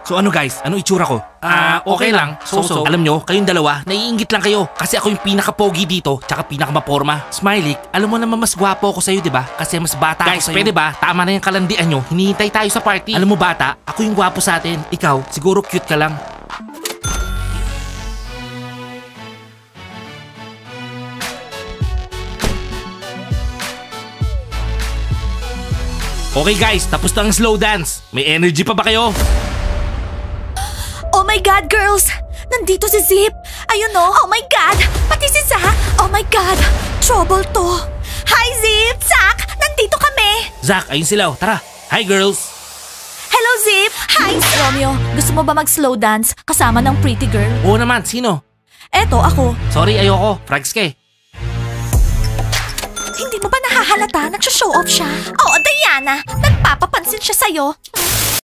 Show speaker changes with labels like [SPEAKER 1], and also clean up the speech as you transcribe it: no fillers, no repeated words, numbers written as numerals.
[SPEAKER 1] So ano guys, ano itsura ko? Okay lang. So. Alam nyo, kayong dalawa, naiingit lang kayo. Kasi ako yung pinaka-pogi dito, tsaka pinaka-maporma. Smiley, alam mo naman mas gwapo ako sa'yo, di ba? Kasi mas bata ako sa'yo. Guys, pwede ba? Tama na yung kalandian nyo. Hinihintay tayo sa party. Alam mo bata, ako yung gwapo sa atin. Ikaw, siguro cute ka lang. Okay guys, tapos na ang slow dance. May energy pa ba kayo?
[SPEAKER 2] Oh my God, girls! Nandito si Zip! Ayun oh! Oh my God! Pati si Zach! Oh my God! Trouble to! Hi, Zip! Zach! Nandito kami!
[SPEAKER 1] Zach, ayun sila. Oh. Tara. Hi girls.
[SPEAKER 2] Hello, Zip! Hi! Romeo, gusto mo ba mag-slow dance kasama ng pretty girl?
[SPEAKER 1] Oo naman, sino?
[SPEAKER 2] Eto, ako.
[SPEAKER 1] Sorry, ayoko. Frags ka eh.
[SPEAKER 2] Hindi mo ba nahahalata? Nagsha-show off siya. Oo, Diana! Nagpapapansin siya sa'yo.